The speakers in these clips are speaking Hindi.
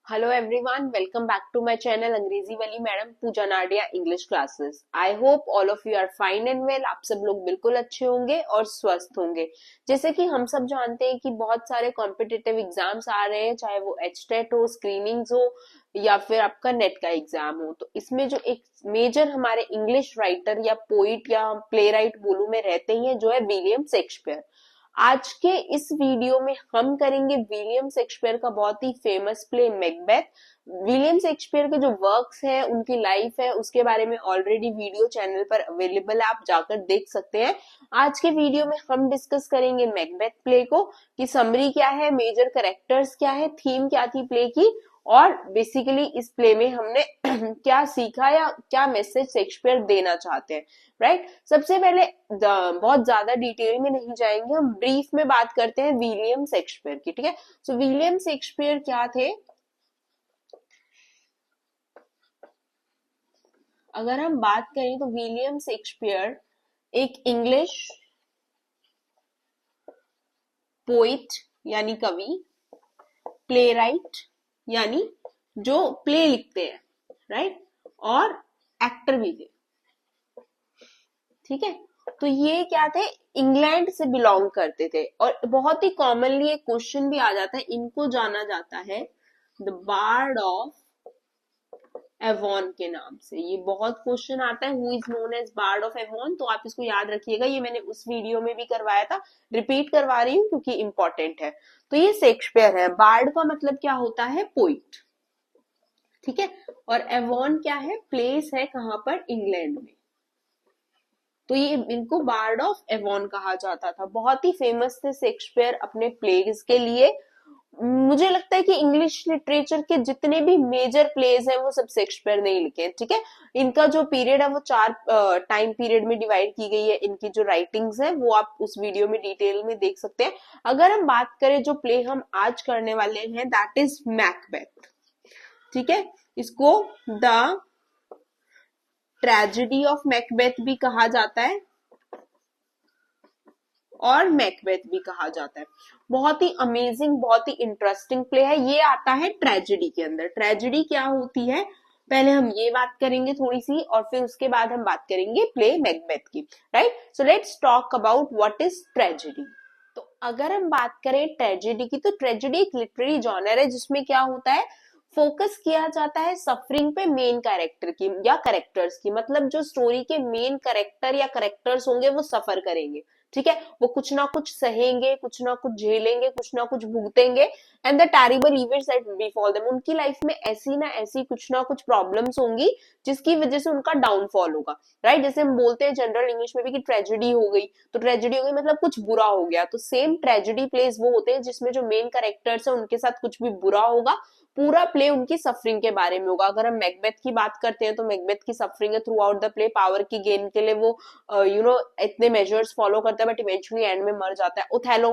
Hello everyone, welcome back to my channel अंग्रेजी वाली madam Pooja Nadia English classes. I hope all of you are fine and well. आप सब लोग बिल्कुल अच्छे होंगे और स्वस्थ होंगे। जैसे कि हम सब जानते हैं कि बहुत सारे कॉम्पिटिटिव एग्जाम्स आ रहे हैं, चाहे वो एचटेट हो, स्क्रीनिंग्स हो या फिर आपका नेट का एग्जाम हो। तो इसमें जो एक मेजर हमारे इंग्लिश राइटर या पोइट या प्ले राइट बोलू में रहते ही हैं, जो है विलियम शेक्सपियर। आज के इस वीडियो में हम करेंगे विलियम शेक्सपियर का बहुत ही famous play Macbeth. William Shakespeare के जो वर्क्स हैं, उनकी लाइफ है, उसके बारे में ऑलरेडी वीडियो चैनल पर अवेलेबल है, आप जाकर देख सकते हैं। आज के वीडियो में हम डिस्कस करेंगे मैकबेथ प्ले को कि समरी क्या है, मेजर कैरेक्टर्स क्या है, थीम क्या थी प्ले की, और बेसिकली इस प्ले में हमने क्या सीखा या क्या मैसेज शेक्सपियर देना चाहते हैं। राइट, सबसे पहले बहुत ज्यादा डिटेल में नहीं जाएंगे, हम ब्रीफ में बात करते हैं विलियम शेक्सपियर की। ठीक है, सो विलियम शेक्सपियर क्या थे? अगर हम बात करें तो विलियम शेक्सपियर एक इंग्लिश पोइट यानी कवि, प्ले राइट यानी जो प्ले लिखते हैं, राइट, और एक्टर भी थे। ठीक है, तो ये क्या थे, इंग्लैंड से बिलोंग करते थे। और बहुत ही कॉमनली एक क्वेश्चन भी आ जाता है, इनको जाना जाता है द बार्ड ऑफ एवॉन के नाम से। ये बहुत क्वेश्चन आता है, who is known as bard of Avon, तो आप इसको याद रखिएगा। ये मैंने उस वीडियो में भी करवाया था, रिपीट करवा रही हूँ क्योंकि इंपॉर्टेंट है। तो ये शेक्सपियर है। बार्ड का मतलब क्या होता है? पोइट। ठीक है, और एवॉन क्या है? प्लेस है, कहां पर? इंग्लैंड में। तो ये इनको बार्ड ऑफ एवॉन कहा जाता था। बहुत ही फेमस थे शेक्सपियर अपने प्लेज के लिए। मुझे लगता है कि इंग्लिश लिटरेचर के जितने भी मेजर प्लेज हैं वो सब शेक्सपियर ने ही लिखे हैं। ठीक है, इनका जो पीरियड है वो 4 टाइम पीरियड में डिवाइड की गई है। इनकी जो राइटिंग्स है वो आप उस वीडियो में डिटेल में देख सकते हैं। अगर हम बात करें जो प्ले हम आज करने वाले हैं, दैट इज मैकबेथ। ठीक है, इसको द ट्रेजेडी ऑफ मैकबेथ भी कहा जाता है और मैकबेथ भी कहा जाता है। बहुत ही अमेजिंग, बहुत ही इंटरेस्टिंग प्ले है। ये आता है ट्रेजेडी के अंदर। ट्रेजेडी क्या होती है, पहले हम ये बात करेंगे थोड़ी सी, और फिर उसके बाद हम बात करेंगे प्ले मैकबेथ की। Right, so let's talk about what is tragedy. तो अगर हम बात करें ट्रेजेडी की, तो ट्रेजेडी एक लिटरेरी जॉनर है जिसमें क्या होता है, फोकस किया जाता है सफरिंग पे मेन कैरेक्टर की या कैरेक्टर्स की। मतलब जो स्टोरी के मेन कैरेक्टर या कैरेक्टर्स होंगे वो सफर करेंगे। ठीक है, वो कुछ ना कुछ सहेंगे, कुछ ना कुछ झेलेंगे, कुछ ना कुछ भुगतेंगे। And the terrible events that befall them, उनकी लाइफ में ऐसी ना ऐसी कुछ ना कुछ प्रॉब्लम्स होंगी जिसकी वजह से उनका डाउनफॉल होगा। राइट, जैसे हम बोलते हैं जनरल इंग्लिश में भी कि ट्रेजेडी हो गई, तो ट्रेजेडी हो गई मतलब कुछ बुरा हो गया। तो सेम ट्रेजेडी प्लेस वो होते हैं जिसमें जो मेन कैरेक्टर्स है उनके साथ कुछ भी बुरा होगा। पूरा प्ले उनकी सफरिंग के बारे में होगा। अगर हम मैकबेथ की बात करते हैं तो मैकबेथ की सफरिंग है through out the play. Power की गेन के लिए वो इतने मेजर्स फॉलो करता है बट इवेंचुअली एंड में मर जाता है। ओथेलो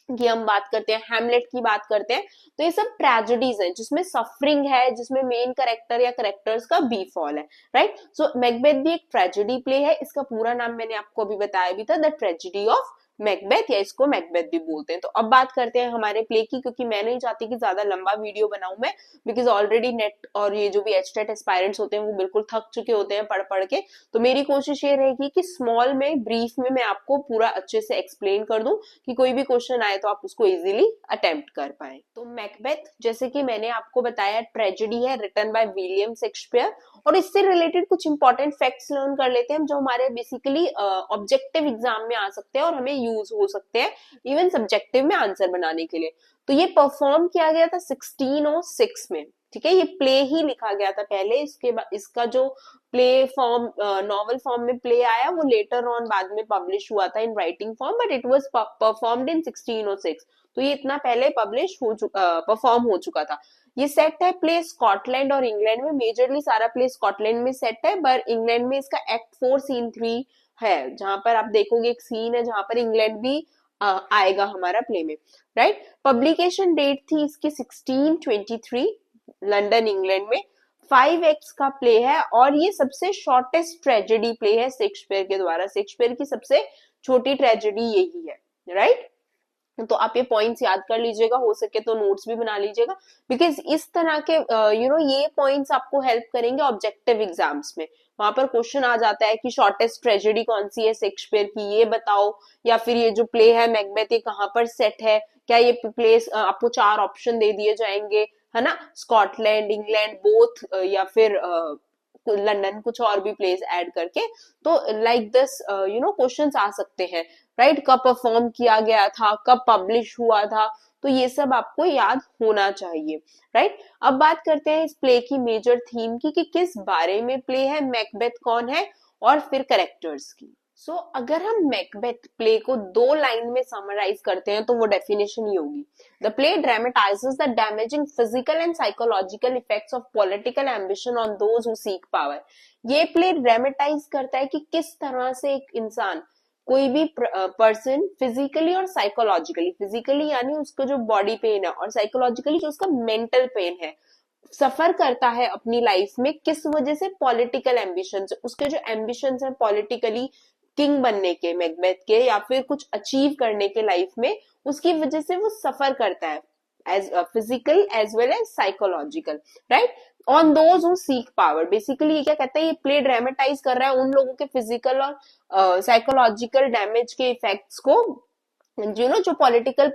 की हम बात करते हैं, हैमलेट की बात करते हैं, तो ये सब ट्रेजेडीज हैं जिसमें सफरिंग है, जिसमें मेन कैरेक्टर या कैरेक्टर्स का बी फॉल है। राइट, सो मैकबेथ भी एक ट्रेजेडी प्ले है। इसका पूरा नाम मैंने आपको अभी बताया भी था, द ट्रेजेडी ऑफ मैकबेथ, या इसको मैकबेथ भी बोलते हैं। तो अब बात करते हैं हमारे प्ले की, क्योंकि मैं नहीं चाहती कि ज्यादा लंबा वीडियो बनाऊं मैं, बिकॉज ऑलरेडी नेट और ये जो भी एचटेट एस्पायरेंट्स होते हैं वो बिल्कुल थक चुके होते हैं पढ़ पढ़ के। तो मेरी कोशिश ये रहेगी कि स्मॉल में, ब्रीफ में मैं आपको पूरा अच्छे से एक्सप्लेन कर दूं कि कोई भी क्वेश्चन आए तो आप उसको इजीली अटेम्प्ट कर पाए। तो मैकबेथ, जैसे कि मैंने आपको बताया, ट्रेजेडी है रिटन बाय विलियम शेक्सपियर। और इससे रिलेटेड कुछ इंपॉर्टेंट फैक्ट्स लर्न कर लेते हैं जो हमारे बेसिकली ऑब्जेक्टिव एग्जाम में आ सकते हैं और हमें यूज हो सकते हैं इवन सब्जेक्टिव में आंसर बनाने के लिए। तो ये परफॉर्म किया गया था 1606 में। ठीक है, ये प्ले ही लिखा गया था पहले। इसके बाद इसका जो प्ले फॉर्म, नॉवल फॉर्म में प्ले आया, वो लेटर ऑन बाद में पब्लिश हुआ था in writing form, but it was performed in 1606। तो ये इतना पहले पब्लिश हो परफॉर्म हो चुका था। ये सेट है प्ले स्कॉटलैंड और इंग्लैंड में। मेजरली सारा प्ले स्कॉटलैंड में सेट है, पर इंग्लैंड में इसका एक्ट 4 सीन 3 है, जहां पर आप देखोगे एक सीन है जहां पर इंग्लैंड भी आएगा हमारा प्ले में। राइट, पब्लिकेशन डेट थी इसकी 1623, लंदन इंग्लैंड में। 5 एक्ट्स का प्ले है और ये सबसे शॉर्टेस्ट ट्रेजेडी प्ले है शेक्सपियर के द्वारा। शेक्सपियर की सबसे छोटी ट्रेजेडी यही है। राइट, तो आप ये पॉइंट्स याद कर लीजिएगा, हो सके तो नोट्स भी बना लीजिएगा, बिकॉज इस तरह के ये पॉइंट्स आपको हेल्प करेंगे ऑब्जेक्टिव एग्जाम्स में। वहां पर क्वेश्चन आ जाता है कि शॉर्टेस्ट ट्रेजेडी कौन सी है शेक्सपियर की, ये बताओ, या फिर ये जो प्ले है मैकबेथ ये कहाँ पर सेट है, क्या ये प्लेस, आपको 4 ऑप्शन दे दिए जाएंगे, है ना, स्कॉटलैंड, इंग्लैंड, बोथ, या फिर लंदन, कुछ और भी प्लेस ऐड करके। तो लाइक दिस क्वेश्चंस आ सकते हैं, राइट। कब परफॉर्म किया गया था, कब पब्लिश हुआ था, तो ये सब आपको याद होना चाहिए, राइट। अब बात करते हैं इस प्ले की मेजर थीम की, कि किस बारे में प्ले है, मैकबेथ कौन है, और फिर कैरेक्टर्स की। अगर हम मैकबेथ प्ले को 2 लाइन में समराइज करते हैं तो वो डेफिनेशन ही होगी, the play dramatises the damaging physical and psychological effects of political ambition on those who seek power. ये प्ले ड्रामेटाइज करता है कि किस तरह से एक इंसान, कोई भी पर्सन फिजिकली और साइकोलॉजिकली, फिजिकली यानी उसका जो बॉडी पेन है, और साइकोलॉजिकली जो उसका मेंटल पेन है, सफर करता है अपनी लाइफ में, किस वजह से, पॉलिटिकल एम्बिशन, उसके जो एम्बिशन है पॉलिटिकली, किंग बनने के, मैकबेथ के, या फिर कुछ अचीव करने के लाइफ में, उसकी वजह से वो सफर करता है, as physical as well as psychological, right, on those who seek power. Basically ये क्या कहता है, ये प्ले ड्रामेटाइज कर रहा है उन लोगों के फिजिकल और साइकोलॉजिकल डैमेज के इफेक्ट्स को, जो पॉलिटिकल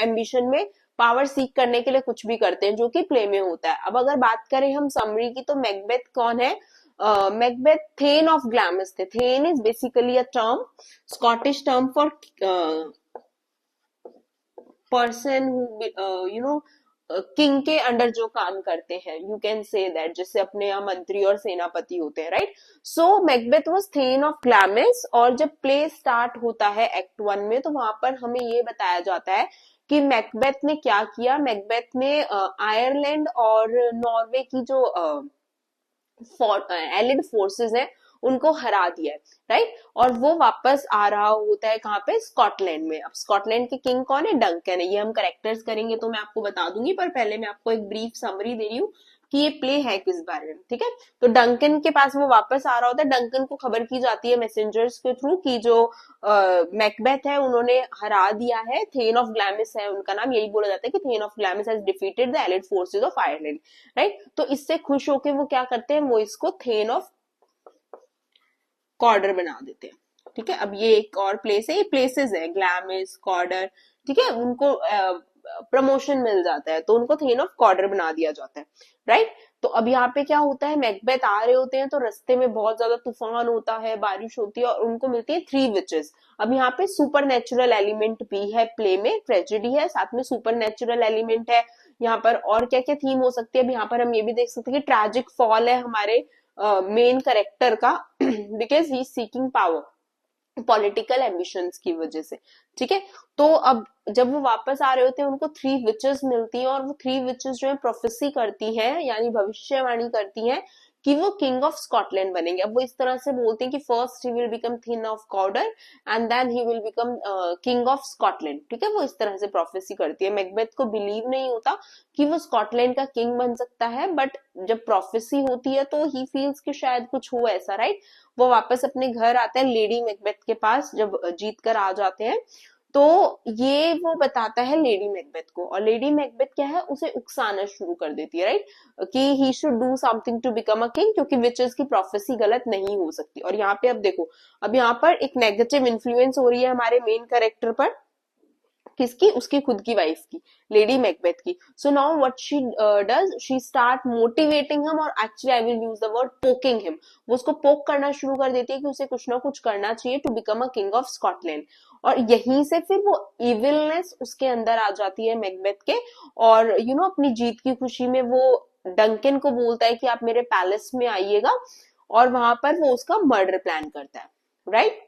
एम्बिशन में पावर सीख करने के लिए कुछ भी करते हैं, जो कि प्ले में होता है। अब अगर बात करें हम समरी की, तो मैकबेथ कौन है, मैकबेथ थेन ऑफ ग्लैमिस थे। Thane is basically a term, Scottish term for person who king के अंडर जो काम करते हैं, यू कैन से दैट, जैसे अपने यहाँ मंत्री और सेनापति होते हैं, right. So Macbeth was thane of Glamis, और जब प्ले स्टार्ट होता है एक्ट 1 में, तो वहां पर हमें ये बताया जाता है कि मैकबेथ ने क्या किया। मैकबेथ ने आयरलैंड और नॉर्वे की जो एलिड फोर्सेस हैं उनको हरा दिया है, राइट। और वो वापस आ रहा होता है कहाँ पे, स्कॉटलैंड में। अब स्कॉटलैंड के किंग कौन है, डंकन है। ये हम करेक्टर्स करेंगे तो मैं आपको बता दूंगी, पर पहले मैं आपको एक ब्रीफ समरी दे रही हूँ कि ये प्ले है किस बारे में, ठीक है। तो डंकन के पास वो वापस आ रहा होता है, डंकन को खबर की जाती है मैसेंजर्स के थ्रू कि जो मैकबेथ है उन्होंने हरा दिया है, थेन ऑफ ग्लैमिस है उनका नाम, यही बोला जाता है कि thane of Glamis has defeated the allied forces of Ireland, right. तो इससे खुश होके वो क्या करते हैं, वो इसको थेन ऑफ कॉर्डर बना देते हैं, ठीक है। अब ये एक और प्लेस है, ये प्लेसेस है, ग्लैमिस, कॉर्डर, ठीक है, उनको प्रमोशन मिल जाता है तो उनको थेन ऑफ कॉर्डर बना दिया जाता है, राइट। तो अब यहाँ पे क्या होता है, मैकबेथ आ रहे होते हैं तो रास्ते में बहुत ज्यादा तूफान होता है, बारिश होती है, और उनको मिलती है 3 विचेस। अब यहाँ पे सुपर नेचुरल एलिमेंट भी है प्ले में, ट्रेजेडी है, साथ में सुपर नेचुरल एलिमेंट है। यहाँ पर और क्या क्या थीम हो सकती है, अब यहाँ पर हम ये भी देख सकते हैं कि ट्रैजिक फॉल है हमारे मेन करेक्टर का, because he seeking power, political ambitions की वजह से, ठीक है। तो अब जब वो वापस आ रहे होते हैं उनको 3 विचेस मिलती हैं, और वो 3 विचेस जो है प्रोफेसी करती हैं, यानी भविष्यवाणी करती हैं कि वो किंग ऑफ स्कॉटलैंड बनेंगे। अब वो इस तरह से बोलते हैं कि first he will become thane of Cawdor and then he will become king of Scotland, ठीक है। वो इस तरह से प्रोफेसी करती है। मैकबेथ को बिलीव नहीं होता कि वो स्कॉटलैंड का किंग बन सकता है, बट जब प्रोफेसी होती है तो ही फील्स कि शायद कुछ हो ऐसा, राइट। वो वापस अपने घर आता है लेडी मैकबेथ के पास, जब जीत कर आ जाते हैं, तो ये वो बताता है लेडी मैकबेथ को, और लेडी मैकबेथ क्या है, उसे उकसाना शुरू कर देती है, राइट, कि he should do something to become a king, क्योंकि विचेस की प्रोफेसी गलत नहीं हो सकती। और यहाँ पे अब देखो, अब यहाँ पर एक नेगेटिव इन्फ्लुएंस हो रही है हमारे मेन कैरेक्टर पर, किसकी, उसकी खुद की वाइफ की, लेडी मैकबेथ की। So now what she does, she start motivating him, और actually I will use the word poking him, वो उसको पोक करना शुरू कर देती है कि उसे कुछ ना कुछ करना चाहिए to become a king of Scotland. और यहीं से फिर वो इविलनेस उसके अंदर आ जाती है मैकबेथ के, और अपनी जीत की खुशी में वो डंकन को बोलता है कि आप मेरे पैलेस में आइएगा, और वहां पर वो उसका मर्डर प्लान करता है, राइट।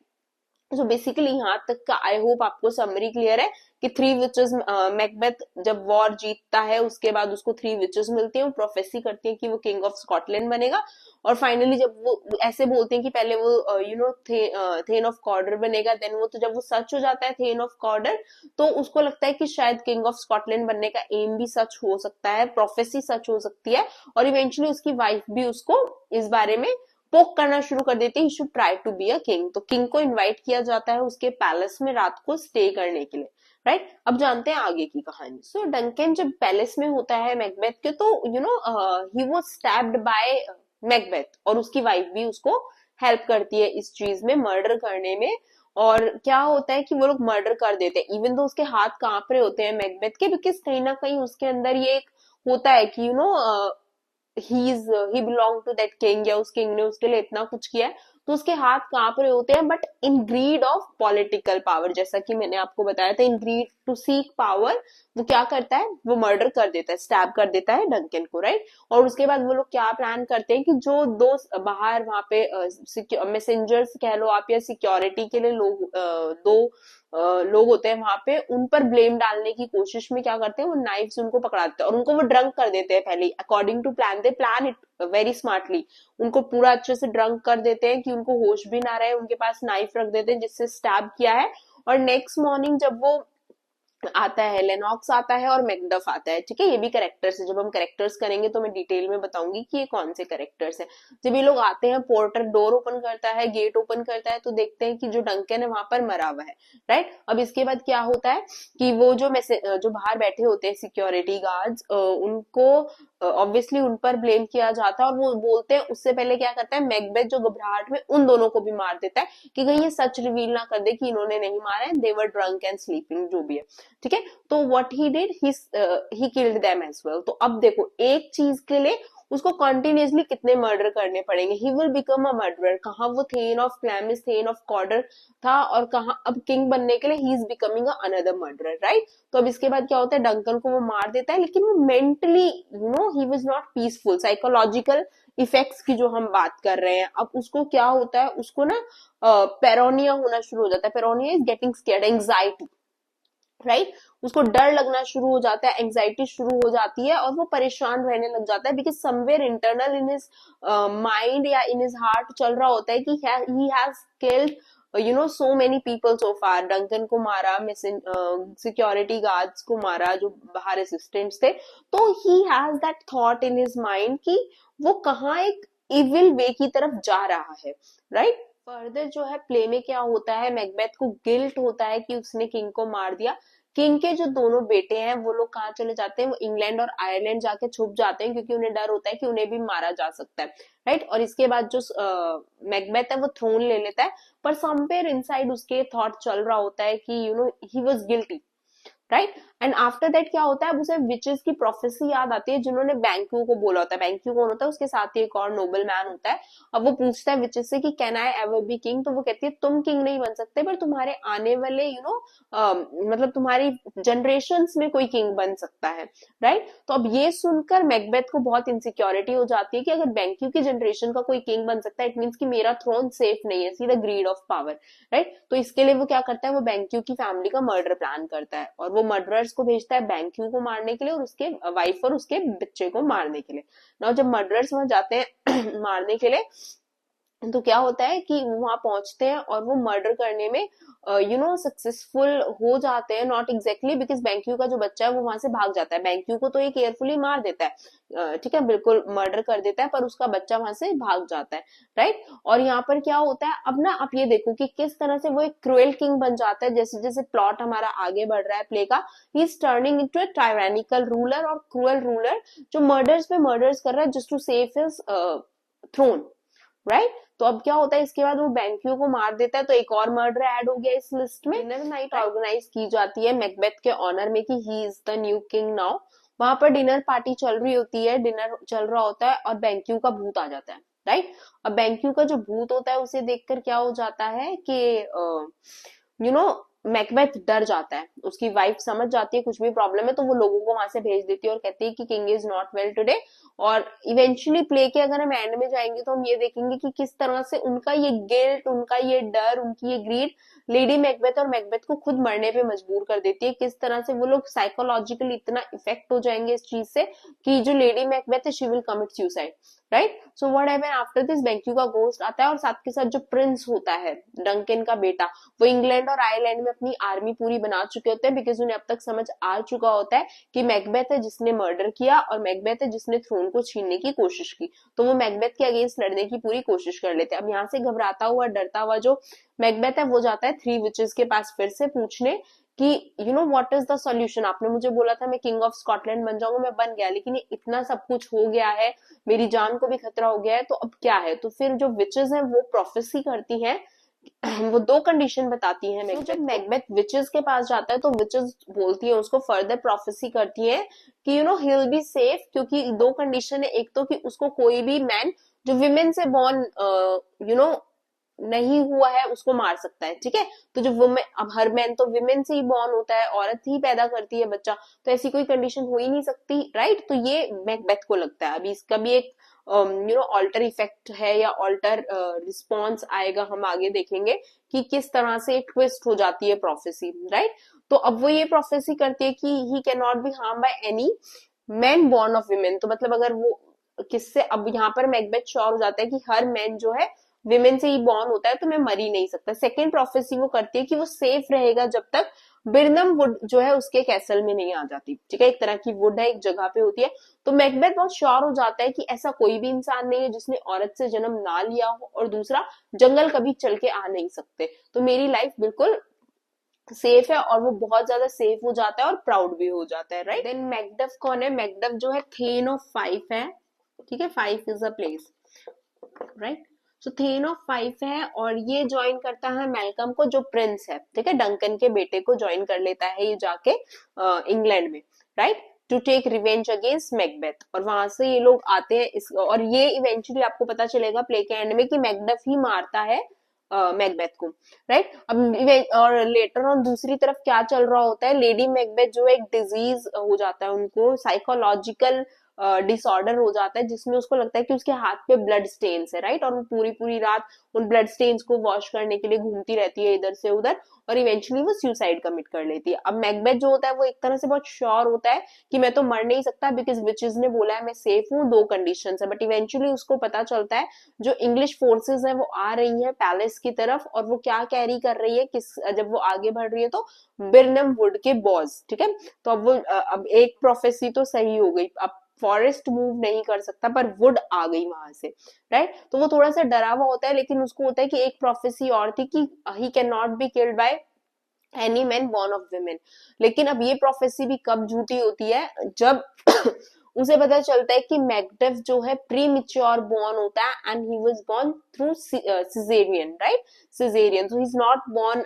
सो बेसिकली यहाँ तक का आई होप आपको समरी क्लियर है कि 3 विचेस, मैकबेथ जब वॉर जीतता है उसके बाद उसको 3 विचेस मिलती है, वो प्रोफेसी करती है कि वो किंग ऑफ स्कॉटलैंड बनेगा, और फाइनली जब वो ऐसे बोलते हैं कि पहले वो थेन ऑफ कॉर्डर बनेगा, देन वो, तो जब वो सच हो जाता है थेन ऑफ कॉर्डर, तो उसको लगता है कि शायद किंग ऑफ स्कॉटलैंड बनने का एम भी सच हो सकता है, प्रोफेसी सच हो सकती है, और इवेंचुअली उसकी वाइफ भी उसको इस बारे में पोक करना शुरू कर देती है, he should try to be a king. तो किंग को इनवाइट किया जाता है उसके पैलेस में रात को स्टे करने के लिए, राइट। अब जानते हैं आगे की कहानी। सो डंकन जब पैलेस में होता है मैकबेथ के, तो he was stabbed by Macbeth, और उसकी वाइफ भी उसको हेल्प करती है इस चीज में, मर्डर करने में। और क्या होता है कि वो लोग मर्डर कर देते हैं, इवन दो उसके हाथ कांप रहे होते हैं मैकबेथ के, बिकॉज कहीं ना कहीं उसके अंदर ये एक होता है कि ही बिलोंग टू दैट किंग, या उस किंग ने उसके लिए इतना कुछ किया है, तो उसके हाथ कांप रहे होते हैं। But in greed of political power, जैसा कि मैंने आपको बताया था, in greed to seek power, वो क्या करता है, वो मर्डर कर देता है, स्टैब कर देता है डंकन को, राइट। और उसके बाद वो लोग क्या प्लान करते हैं कि जो दो बाहर वहां पे मैसेंजर्स कह लो आप, या सिक्योरिटी के लिए लोग, दो लोग होते हैं वहां पे, उन पर ब्लेम डालने की कोशिश में क्या करते हैं, वो नाइफ से उनको पकड़ाते हैं और उनको वो ड्रंक कर देते हैं पहले, according to plan, they plan it very smartly. उनको पूरा अच्छे से ड्रंक कर देते हैं कि उनको होश भी ना रहे, उनके पास नाइफ रख देते हैं जिससे स्टैब किया है। और नेक्स्ट मॉर्निंग जब वो आता है, लेनॉक्स आता है और मैकडफ आता है, ठीक है, ये भी करेक्टर्स है। जब हम करेक्टर्स करेंगे तो मैं डिटेल में बताऊंगी कि ये कौन से करेक्टर्स हैं। जब ये लोग आते हैं, पोर्टर डोर ओपन करता है, गेट ओपन करता है, तो देखते हैं कि जो डंकन है वहां पर मरा हुआ है, राइट। अब इसके बाद क्या होता है कि वो जो बाहर बैठे होते हैं सिक्योरिटी गार्ड्स, उनको ऑब्वियसली उन पर ब्लेम किया जाता है, और वो बोलते हैं, उससे पहले क्या करता है मैकबेथ, जो घबराहट में उन दोनों को भी मार देता है कि कहीं ये सच रिवील ना कर दे कि इन्होंने नहीं मारा है, they were drunk and sleeping, जो भी है, ठीक है। तो what he did, he killed them as well. तो अब देखो, एक चीज के लिए उसको कंटिन्यूअसली कितने मर्डर करने पड़ेंगे, ही विल बिकम अ मर्डरर। कहाँ वो थेन ऑफ क्लैमिस, थेन ऑफ कॉर्डर था, और कहाँ अब किंग बनने के लिए he is becoming another murderer, right. तो अब इसके बाद क्या होता है, डंकन को वो मार देता है, लेकिन वो mentally he was not peaceful. Psychological effects की जो हम बात कर रहे हैं, अब उसको क्या होता है, उसको ना पेरोनिया होना शुरू हो जाता है। Paranoia is getting scared, anxiety, right. उसको डर लगना शुरू हो जाता है, एंग्जाइटी शुरू हो जाती है, और वो परेशान रहने लग जाता है, because somewhere internal in his mind या इन हिज हार्ट चल रहा होता है कि he has killed so many people so far. Duncan को मारा, सिक्योरिटी गार्ड्स को मारा जो बाहर असिस्टेंट्स थे, तो he has that thought in his mind कि वो कहाँ एक इविल वे की तरफ जा रहा है, राइट। फर्दर जो है प्ले में क्या होता है, मैकबेथ को गिल्ट होता है कि उसने किंग को मार दिया। किंग के जो दोनों बेटे हैं वो लोग कहाँ चले जाते हैं, वो इंग्लैंड और आयरलैंड जाके छुप जाते हैं, क्योंकि उन्हें डर होता है कि उन्हें भी मारा जा सकता है, राइट। और इसके बाद जो मैकबेथ है वो थ्रोन ले लेता है, पर समवेयर इनसाइड उसके थॉट चल रहा होता है कि he was guilty, right. And after that क्या होता है, अब उसे विचेस की प्रोफेसी याद आती है जिन्होंने बैंक्यू को बोला होता है। बैंक्यू कौन होता है, उसके साथ ही एक और नोबल मैन होता है। अब वो पूछता है विचेस से कि can I ever be king, तो वो कहती है तुम किंग नहीं बन सकते, पर तुम्हारे आने वाले मतलब तुम्हारी जनरेशंस में कोई किंग बन सकता है, राइट। तो अब ये सुनकर मैकबेथ को बहुत इनसिक्योरिटी हो जाती है कि अगर बैंक्यू की जनरेशन का कोई किंग बन सकता है, इट मीन्स कि मेरा थ्रोन सेफ नहीं है, see the greed of power, right. तो इसके लिए वो क्या करता है, वो बैंक्यू की फैमिली का मर्डर प्लान करता है, और वो मर्डरर्स को भेजता है बैंक्यू को मारने के लिए, और उसके वाइफ और उसके बच्चे को मारने के लिए। ना जब मर्डरर्स वहां जाते हैं मारने के लिए, तो क्या होता है कि वहां पहुंचते हैं और वो मर्डर करने में सक्सेसफुल हो जाते हैं, नॉट एग्जैक्टली, बिकॉज बैंक्यू का जो बच्चा है वो वहां से भाग जाता है। बैंक्यू को तो ये केयरफुली मार देता है, ठीक है, बिल्कुल मर्डर कर देता है, पर उसका बच्चा वहां से भाग जाता है, राइट। और यहाँ पर क्या होता है, अब ना आप ये देखो कि किस तरह से वो एक क्रूएल किंग बन जाता है। जैसे जैसे प्लॉट हमारा आगे बढ़ रहा है प्ले का, he is turning into a tyrannical ruler और क्रूएल रूलर, जो मर्डर्स पे मर्डर्स कर रहा है just to save his throne, right. तो अब क्या होता है, इसके बाद वो बैंक्यू को मार देता है, तो एक और मर्डर ऐड हो गया इस लिस्ट में। डिनर नाइट ऑर्गेनाइज की जाती है मैकबेथ के ऑनर में कि he is the new king now. वहां पर डिनर पार्टी चल रही होती है, डिनर चल रहा होता है, और बैंक्यू का भूत आ जाता है, राइट। अब बैंक्यू का जो भूत होता है उसे देखकर क्या हो जाता है कि मैकबेथ डर जाता है, उसकी वाइफ समझ जाती है कुछ भी प्रॉब्लम है, तो वो लोगों को वहां से भेज देती है और कहती है कि king is not well today. और इवेंचुअली प्ले के अगर हम एंड में जाएंगे तो हम ये देखेंगे कि किस तरह से उनका ये गिल्ट, उनका ये डर, उनकी ये ग्रीड लेडी मैकबेथ और मैकबेथ को खुद मरने पे मजबूर कर देती है। किस तरह से वो लोग साइकोलॉजिकली इतना इफेक्ट हो जाएंगे इस चीज से कि जो लेडी मैकबेथ है she will commit suicide, right. So what happen after this, BenQ का गोस्ट आता है, और साथ के साथ जो प्रिंस होता है डंकन का बेटा, वो इंग्लैंड और आयरलैंड में अपनी आर्मी पूरी बना चुके होते हैं, बिकॉज उन्हें अब तक समझ आ चुका होता है कि मैकबेथ है जिसने मर्डर किया, और मैकबेथ है जिसने थ्रोन को छीनने की कोशिश की। तो वो मैकबेथ के अगेंस्ट लड़ने की पूरी कोशिश कर लेते हैं। अब यहाँ से घबराता हुआ, डरता हुआ जो मैकबेथ है वो जाता है थ्री विचेस के पास फिर से पूछने कि you know what is the solution, आपने मुझे बोला था मैं किंग ऑफ स्कॉटलैंड बन जाऊंगा, मैं बन गया, लेकिन ये इतना सब कुछ हो गया है, मेरी जान को भी खतरा हो गया है, तो अब क्या है? तो फिर जो विचेस हैं वो प्रोफेसी करती हैं, वो दो कंडीशन बताती हैं मैकबेथ। जब मैकबेथ विचेस के पास जाता है तो विचेस बोलती है उसको, फर्दर प्रोफेसी करती है कि you know he will be safe, क्योंकि दो कंडीशन है, एक तो कि उसको कोई भी मैन जो विमेन से बॉर्न यू नो नहीं हुआ है उसको मार सकता है, ठीक है। तो जो वुमेन, अब हर मैन तो विमेन से ही बॉर्न होता है, औरत ही पैदा करती है बच्चा, तो ऐसी कोई कंडीशन हो ही नहीं सकती, राइट। तो ये मैकबेथ को लगता है। अभी इसका भी एक यू नो ऑल्टर इफेक्ट है या ऑल्टर रिस्पॉन्स आएगा, हम आगे देखेंगे कि किस तरह से एक ट्विस्ट हो जाती है प्रोफेसी, राइट। तो अब वो ये प्रोफेसी करती है कि he can not be harm by any man born of women. तो मतलब अगर वो किससे, अब यहाँ पर मैकबेथ श्योर हो जाता है कि हर मैन जो है विमेन से ही बॉर्न होता है, तो मैं मर ही नहीं सकता। सेकेंड प्रोफेसी वो करती है कि वो सेफ रहेगा जब तक बिरनम वुड जो है उसके कैसल में नहीं आ जाती, ठीक है। एक तरह की वुड है, एक जगह पे होती है। तो मैकबेथ बहुत श्योर हो जाता है कि ऐसा कोई भी इंसान नहीं है जिसने औरत से जन्म ना लिया हो, और दूसरा जंगल कभी चल के आ नहीं सकते, तो मेरी लाइफ बिल्कुल सेफ है। और वो बहुत ज्यादा सेफ हो जाता है और प्राउड भी हो जाता है, राइट। देन मैकडफ कौन है? मैकडफ जो है थेन ऑफ फाइव है, ठीक है। Fife is a place, right. So thane of Fife है, और ये ज्वाइन करता है मैल्कम को जो प्रिंस है, ठीक है। डंकन के बेटे को ज्वाइन कर लेता है ये जाके इंग्लैंड में, right, to take revenge against Macbeth. और वहां से ये लोग आते हैं इस, और ये इवेंचुअली आपको पता चलेगा प्ले के एंड में कि मैकडफ ही मारता है मैकबेथ को, राइट। अब और लेटर ऑन दूसरी तरफ क्या चल रहा होता है, लेडी मैकबेथ जो एक डिजीज हो जाता है, उनको साइकोलॉजिकल डिसऑर्डर हो जाता है, जिसमें उसको लगता है कि उसके हाथ पे ब्लड स्टेन्स है, राइट। और वो पूरी पूरी रात उन ब्लड स्टेन्स को वॉश करने के लिए घूमती रहती है इधर से उधर, और इवेंचुअली वो सुसाइड कमिट कर लेती है। अब मैकबेथ जो होता है वो एक तरह से बहुत श्योर होता है कि मैं तो मर नहीं सकता, बिकॉज विचेस ने बोला है मैं सेफ हूँ, दो कंडीशन है। बट इवेंचुअली उसको पता चलता है जो इंग्लिश फोर्सेज है वो आ रही है पैलेस की तरफ, और वो क्या कैरी कर रही है, किस, जब वो आगे बढ़ रही है तो बिरनम वुड के बॉज, ठीक है। तो अब वो अब एक प्रोफेसी तो सही हो गई, अब फॉरेस्ट मूव नहीं कर सकता, पर वुड आ गई वहां से, राइट। तो वो थोड़ा सा डरा हुआ होता है, लेकिन उसको होता है कि एक प्रोफेसी और थी कि he can not be killed by any man born of women. लेकिन अब ये प्रोफेसी भी कब झूठी होती है, जब उसे पता चलता है कि मैकडफ जो है प्री मिच्योर बॉर्न होता है, and he was born through caesarean, right, caesarean. So he is not born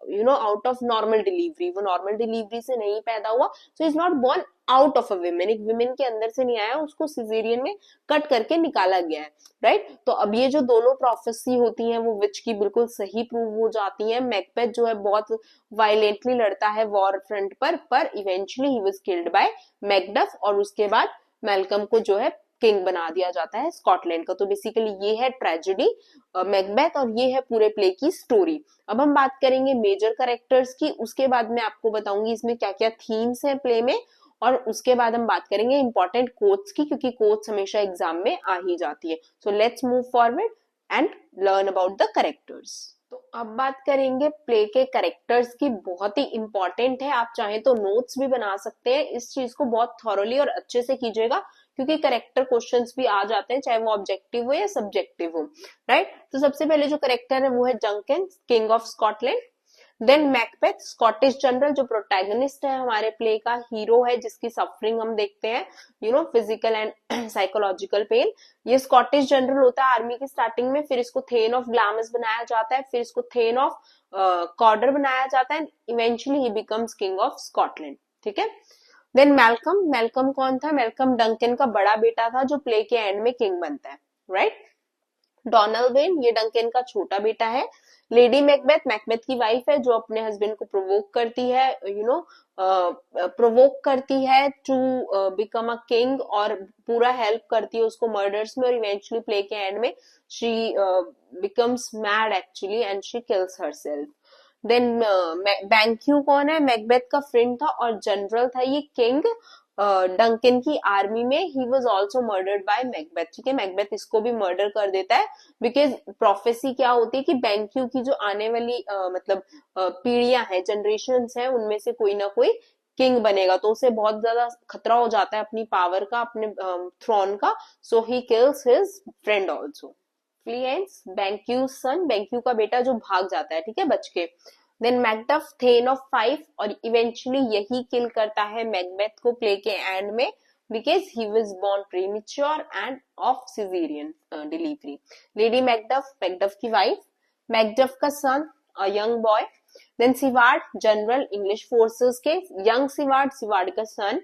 you know out of normal delivery, वो नॉर्मल डिलीवरी से नहीं पैदा हुआ। So is not born out of a women, एक विमेन के अंदर से नहीं आया, उसको सिजेरियन में कट करके निकाला गया है, राइट। तो अब ये जो दोनों प्रोफेसी होती हैं वो विच की बिल्कुल सही प्रूव हो जाती है। मैकबेथ जो है बहुत वायलेंटली लड़ता है वॉर फ्रंट पर eventually he was killed by Macduff, और उसके बाद मैल्कम को जो है किंग बना दिया जाता है स्कॉटलैंड का। तो बेसिकली ये है ट्रेजेडी मैकबेथ, और ये है पूरे प्ले की स्टोरी। अब हम बात करेंगे मेजर कैरेक्टर्स की, उसके बाद मैं आपको बताऊंगी इसमें क्या क्या थीम्स हैं प्ले में, और उसके बाद हम बात करेंगे इंपॉर्टेंट कोट्स की, क्योंकि कोट्स हमेशा एग्जाम में आ ही जाती है। So let's move forward and learn about the characters. तो अब बात करेंगे प्ले के कैरेक्टर्स की, बहुत ही इंपॉर्टेंट है। आप चाहें तो नोट्स भी बना सकते हैं, इस चीज को बहुत थॉरोली और अच्छे से कीजिएगा, क्योंकि करेक्टर क्वेश्चंस भी आ जाते हैं, चाहे वो ऑब्जेक्टिव हो या सब्जेक्टिव हो, राइट। तो सबसे पहले जो करेक्टर है वो है Duncan, king of Scotland. Then Macbeth, Scottish general, जो प्रोटैगनिस्ट है हमारे प्ले का, हीरो है, जिसकी सफरिंग हम देखते हैं, you know physical and psychological pen. ये स्कॉटिश जनरल होता है आर्मी की स्टार्टिंग में, फिर इसको थेन ऑफ ग्लैमस बनाया जाता है, फिर इसको थेन ऑफ कॉर्डर बनाया जाता है, eventually he becomes king of Scotland, ठीक है। देन मैल्कम, मैल्कम कौन था? मैल्कम डंकन का बड़ा बेटा था, जो प्ले के एंड में किंग बनता है, राइट। डोनाल्वेन, ये डंकन का छोटा बेटा है। लेडी मैकबेथ, मैकबेथ की वाइफ है, जो अपने हस्बैंड को प्रोवोक करती है, यू नो प्रोवोक करती है टू बिकम अ किंग, और पूरा हेल्प करती है उसको मर्डर्स में, और इवेंचुअली प्ले के एंड में she becomes mad actually and she kills herself. Then Banquo कौन है? मैकबेथ का फ्रेंड था और जनरल था ये किंग डंकन की आर्मी में। He was also murdered by Macbeth, ठीक है। मैकबेथ इसको भी मर्डर कर देता है, बिकॉज प्रोफेसी क्या होती है कि बैंक्यू की जो आने वाली मतलब पीढ़ियां हैं, जनरेशन हैं, उनमें से कोई ना कोई किंग बनेगा, तो उसे बहुत ज्यादा खतरा हो जाता है अपनी पावर का, अपने थ्रोन का। So he kills his friend also. Fleance, Banquo son, Banquo का बेटा जो भाग जाता है, ठीक है, बच के। देन मैकडफ थेन ऑफ 5 और इवेंचुअली यही किल करता है मैकबेथ को प्ले के एंड में because he was born premature and of cesarean delivery. Lady Macduff, Macduff की wife, Macduff का son, a young boy. Then Seward, general English forces के young Seward, Seward का son.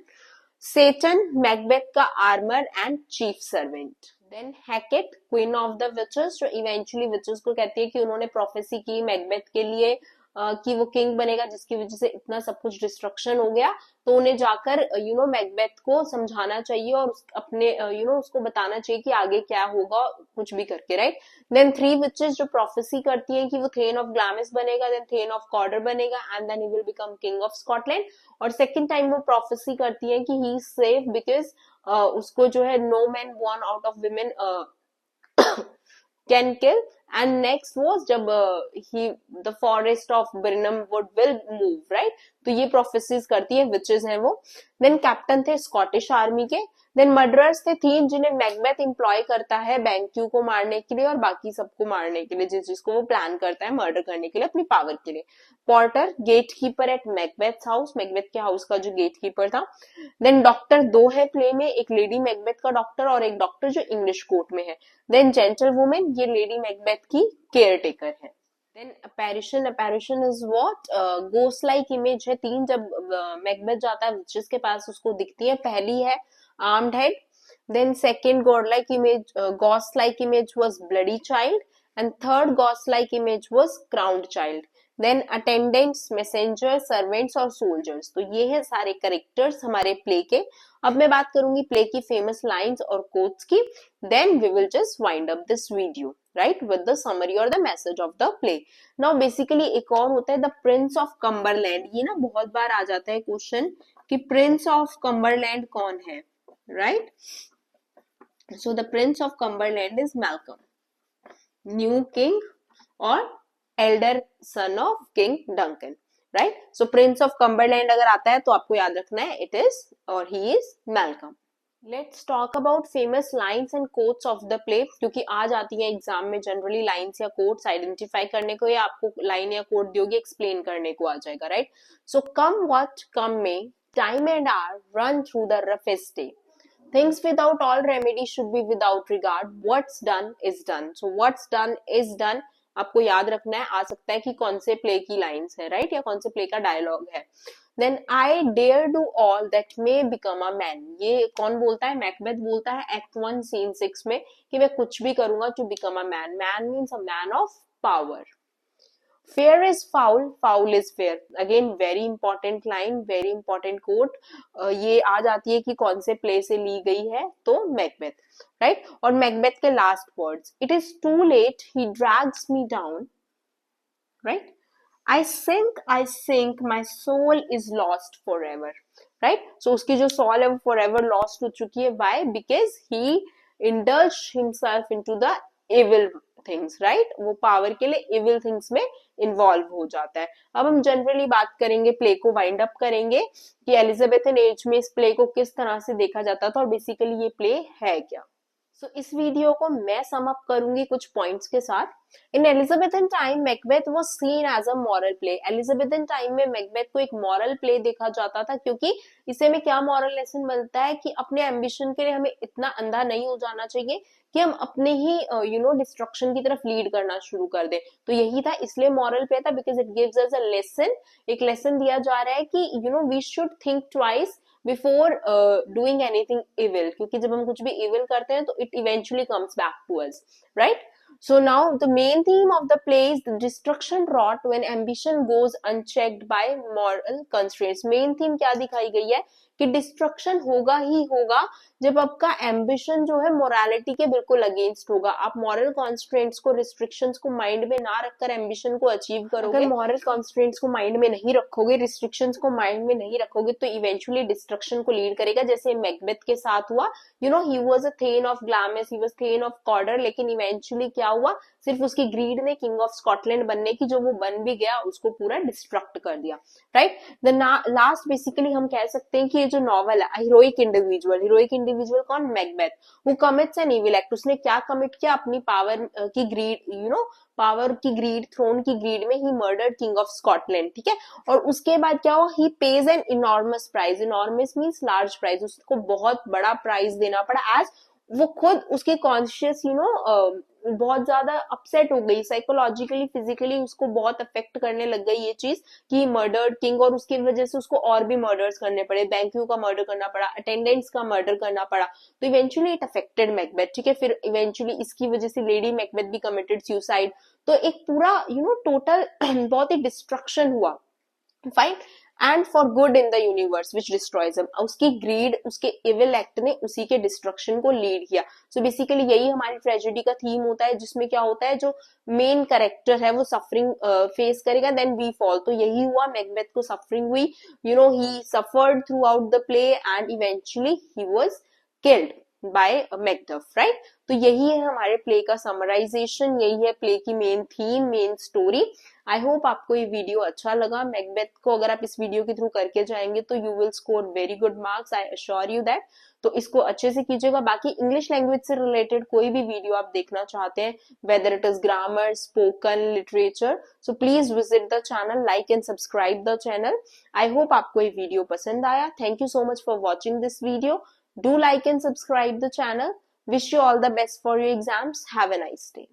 Satan, Macbeth का armor and chief servant. Then Hecate, queen of the witches, जो eventually witches को कहती है कि उन्होंने prophecy की मैकबेथ के लिए कि वो किंग बनेगा जिसकी वजह से इतना सब कुछ डिस्ट्रक्शन हो गया, तो उन्हें जाकर मैकबेथ को समझाना चाहिए और अपने उसको बताना चाहिए कि आगे क्या होगा कुछ भी करके, राइट। देन 3 विचेस जो प्रोफेसी करती हैं कि वो थेन ऑफ ग्लैमिस बनेगा, देन थेन ऑफ कॉर्डर बनेगा and then he will become king of Scotland. और सेकंड टाइम वो प्रोफेसी करती हैं कि ही इज सेफ बिकॉज उसको जो है no man born out of women can kill, and next was जब the forest of Birnam wood will move, right? तो ये प्रोफेसीज करती है विचेस हैं वो। देन कैप्टन थे स्कॉटिश आर्मी के। देन मर्डरर्स थे 3 जिन्हें मैकबेथ एम्प्लॉय करता है बैंक्यू को मारने के लिए और बाकी सबको मारने के लिए, जिसको वो प्लान करता है मर्डर करने के लिए अपनी पावर के लिए। Porter gate keeper at Macbeth house, Macbeth के हाउस का जो गेट कीपर था। देन डॉक्टर 2 है प्ले में, एक लेडी मैकबेथ का डॉक्टर और एक डॉक्टर जो इंग्लिश कोर्ट में है। देन जेंटल वुमेन, ये लेडी मैकबेथ की केयर टेकर है। Then apparition is what ghost like image है 3 जब मैकबेथ जाता है विचेस के पास उसको दिखती है। पहली है armed head, then second ghost like image was bloody child, and third ghost like image was crowned child. Then attendants, messenger, servants और सोल्जर्स, तो ये है सारे करेक्टर्स हमारे प्ले के। अब मैं बात करूंगी प्ले की फेमस लाइंस और कोट्स की, then we will just wind up this video right with the summary और the message of the play. Now basically एक और होता है द प्रिंस ऑफ कम्बरलैंड, ये ना बहुत बार आ जाता है क्वेश्चन कि प्रिंस ऑफ कम्बरलैंड कौन है, right. So the prince of Cumberland is Malcolm, new king और elder son of king Duncan, right. So prince of Cumberland अगर आता है तो आपको याद रखना है इट इज और he is Malcolm. Let's talk about famous lines and quotes of the play, क्योंकि आ जाती है एग्जाम में जनरली लाइन्स या कोट्स आइडेंटिफाई करने को, या आपको लाइन या कोट दोगे एक्सप्लेन करने को आ जाएगा, right. So come what come may, time and hour run through the roughest day. Things without all remedy should be without regard. What's done is done. So what's done is done. आपको याद रखना है, आ सकता है कि कौन से प्ले की लाइंस है, राइट, या कौन से प्ले का डायलॉग है। Then I dare do all that may become a man, ये कौन बोलता है, मैकबेथ बोलता है एक्ट 1 सीन 6 में कि मैं कुछ भी करूंगा to become a man. Man means a man of power. Fair is foul, foul is fair. Again very important line, very important quote. ये आ जाती है कि कौन से प्ले से ली गई है, तो मैकबेथ, राइट। और मैकबेथ के last words, it is too late, he drags me down, right. I sink, my soul is lost forever, right? So उसकी जो soul है वो forever lost हो चुकी है। Why? Because he indulged himself into the evil things, right? वो पावर के लिए evil things में इन्वॉल्व हो जाता है। अब हम जनरली बात करेंगे, प्ले को वाइंड अप करेंगे कि एलिजाबेथन एज में इस प्ले को किस तरह से देखा जाता था और बेसिकली ये प्ले है क्या। सो इस वीडियो को मैं सम अप करूंगी कुछ पॉइंट्स के साथ। In Elizabethan time Macbeth was seen as a moral play. Elizabethan time में मैकबेथ को एक मॉरल प्ले देखा जाता था, क्योंकि इसे में क्या मॉरल लेसन मिलता है कि अपने एम्बिशन के लिए हमें इतना अंधा नहीं हो जाना चाहिए कि हम अपने ही डिस्ट्रक्शन की तरफ लीड करना शुरू कर दे। तो यही था, इसलिए मॉरल प्ले था, because it gives us a lesson. एक लेसन दिया जा रहा है कि we should think twice before doing anything evil, क्योंकि जब हम कुछ भी इविल करते हैं तो it eventually comes back to us, right. So now the main theme of the play is the destruction wrought when ambition goes unchecked by moral constraints. Main theme क्या दिखाई गई है कि डिस्ट्रक्शन होगा ही होगा जब आपका एम्बिशन जो है मोरालिटी के बिल्कुल अगेंस्ट होगा। आप मॉरल कॉन्स्ट्रेंट्स को, रिस्ट्रिक्शंस को माइंड में ना रखकर एम्बिशन को अचीव करोगे। अगर मॉरल कॉन्स्ट्रेंट्स को माइंड में नहीं रखोगे, रिस्ट्रिक्शंस को माइंड में नहीं रखोगे, तो इवेंचुअली डिस्ट्रक्शन को लीड करेगा, जैसे मैकबेथ के साथ हुआ। He was a thane of Glamis, he was thane of Cawdor, लेकिन इवेंचुअली क्या हुआ, सिर्फ उसकी ग्रीड ने किंग ऑफ स्कॉटलैंड बनने की, जो वो बन भी गया, उसको पूरा डिस्ट्रक्ट कर दिया, राइट। द लास्ट बेसिकली हम कह सकते हैं कि ये जो नॉवल है हीरोइक इंडिविजुअल कौन, Macbeth, who commits an evil act, उसने क्या कमिट किया, अपनी पावर की ग्रीड, पावर की ग्रीड, थ्रोन की ग्रीड में he murdered king of Scotland, ठीक है। और उसके बाद क्या हुआ, he pays an enormous prize, enormous means large prize, उसको बहुत बड़ा प्राइस देना पड़ा, एज वो खुद उसके कॉन्शियस बहुत ज्यादा अपसेट हो गई, साइकोलॉजिकली फिजिकली उसको बहुत अफेक्ट करने लग गई ये चीज कि मर्डर्ड किंग, और उसकी वजह से उसको और भी मर्डर्स करने पड़े, बैंकियों का मर्डर करना पड़ा, अटेंडेंट्स का मर्डर करना पड़ा, तो इवेंचुअली इट अफेक्टेड मैकबेथ, ठीक है। फिर इवेंचुअली इसकी वजह से लेडी मैकबेथ भी कमिटेड सुसाइड, तो एक पूरा टोटल बहुत ही डिस्ट्रक्शन हुआ, fine, and for good in the universe which destroys him, उसकी ग्रीड, उसके इविल एक्ट ने उसी के डिस्ट्रक्शन को लीड किया। सो बेसिकली यही हमारी ट्रेजेडी का थीम होता है, जिसमें क्या होता है, जो मेन कैरेक्टर है वो सफरिंग फेस करेगा, देन वी फॉल, तो यही हुआ, मैकबेथ को सफरिंग हुई, ही suffered through out the play and eventually he was killed by Macduff, right. तो यही है हमारे प्ले का समराइजेशन, यही है प्ले की main theme, main story. I hope आपको ये वीडियो अच्छा लगा। मैकबेथ को अगर आप इस वीडियो के थ्रू करके जाएंगे तो you will score very good marks, I assure you that. तो इसको अच्छे से कीजिएगा। बाकी इंग्लिश लैंग्वेज से रिलेटेड कोई भी वीडियो आप देखना चाहते हैं, whether it is grammar, spoken, literature, so please visit the channel, like and subscribe the channel. I hope आपको ये वीडियो पसंद आया। Thank you so much for watching this video. Do like and subscribe the channel. Wish you all the best for your exams. Have a nice day.